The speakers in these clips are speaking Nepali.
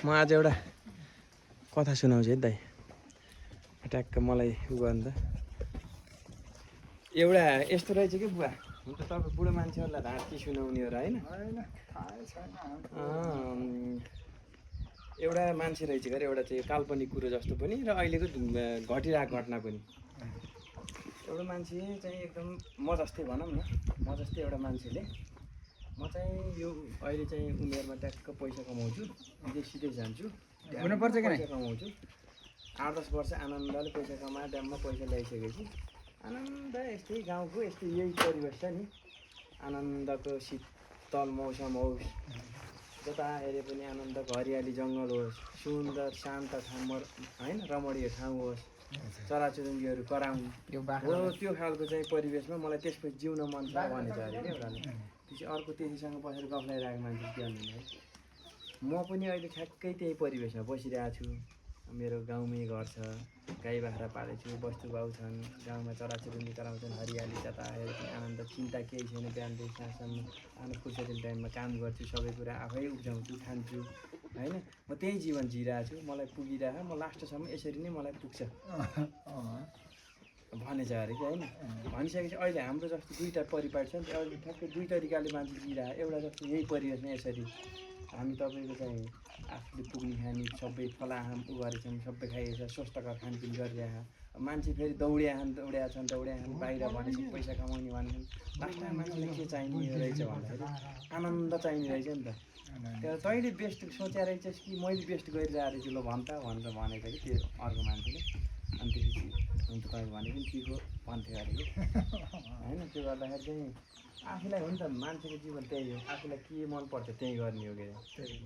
म आज एउटा कथा सुनाउँछु है दाइ ट्याक्क मलाई उ गर्नु त एउटा यस्तो रहेछ कि बुवा हुन त तपाईँ बुढो मान्छेहरूलाई त के सुनाउने हो र होइन एउटा मान्छे रहेछ गरे एउटा चाहिँ काल्पनिक कुरो जस्तो पनि र अहिलेको घटिरहेको घटना पनि एउटा मान्छे चाहिँ एकदम म जस्तै भनौँ न म जस्तै एउटा मान्छेले म चाहिँ यो अहिले चाहिँ उमेरमा ट्याक्क पैसा कमाउँछु सिधै जान्छु पैसा कमाउँछु 8-10 वर्ष आनन्दले पैसा कमाएर ड्याममा पैसा ल्याइसकेपछि आनन्द यस्तै गाउँको यस्तै यही परिवेश छ नि आनन्दको शीतल मौसम होस् जता हेरे पनि आनन्दको हरियाली जङ्गल होस् सुन्दर शान्त ठाउँ होइन रमणीय ठाउँ होस् चराचुरुङ्गीहरू कराउँ हो त्यो खालको चाहिँ परिवेशमा मलाई त्यसपछि जिउन मन छ भनेछ अरे क्या एउटाले त्यो चाहिँ अर्को त्यतिसँग बसेर गफ लगाइरहेको मान्छे के भन्नु है म पनि अहिले ठ्याक्कै त्यही परिवेशमा बसिरहेको छु मेरो गाउँमै घर छ गाई बाख्रा पालेको छु बस्तु बाउ छन् गाउँमा चराचुरुङ्गी कराउँछन् हरियाली जता हेरे पनि आनन्द चिन्ता केही छैन बिहानदेखि साँझसम्म आफ्नो फुर्सदी टाइममा काम गर्छु सबै कुरा आफै उब्जाउँछु खान्छु होइन म त्यही जीवन जिइरहेको छु मलाई पुगिरहेको म लास्टसम्म यसरी नै मलाई पुग्छ भनेछ अरे कि होइन भनिसकेपछि अहिले हाम्रो जस्तो दुईवटा परिपाटी छ नि अहिले ठ्याक्कै दुई तरिकाले मान्छे जिइरहेको एउटा जस्तो यही परिवेशमा यसरी हामी तपाईँको चाहिँ आफूले पुग्ने खाने सबै फलाहाम उ गरेछौँ सबै खाइरहेछ स्वस्थकर खानपिन गरिरहेको मान्छे फेरि दौडिया छन् बाहिर भनेपछि पैसा कमाउने भनेछन् लास्टमा मान्छेलाई के चाहिने रहेछ भन्दाखेरि आनन्द चाहिने रहेछ नि त त्यहाँ तैँले बेस्ट सोचेर रहेछस् कि मैले बेस्ट गरिरहेको रहेछु ल भन् त भनेर भनेको कि त्यो अर्को मान्छेले अनि त्यसपछि हुन्छ तपाईँ भनेको नि ठिक हो भन्थ्यो अरे कि होइन त्यो गर्दाखेरि चाहिँ आफूलाई हो नि त मान्छेको जीवन त्यही हो आफूलाई के मनपर्छ त्यही गर्ने हो कि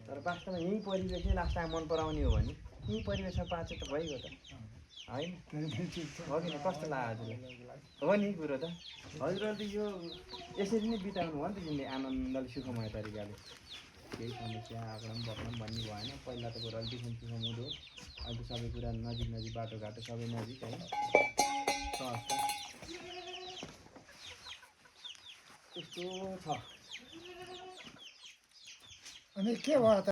तर वास्तवमा यही परिवेश नै लास्टमा मन पराउने हो भने यही परिवेशमा बाँचे त भइगयो त होइन हो कि कस्तो लाग्यो हजुरलाई हो नि कुरो त हजुरहरूले यो यसरी नै बिताउनु भयो नि त जिन्दगी आनन्दले सुखमय तरिकाले केही समस्या आक्रम बक्लम भन्ने भएन पहिला त बरु अलिक सुखमुदो अहिले सबै कुरा नजिक बाटोघाटो सबै नजिक होइन त्यस्तो छ अनि के भयो त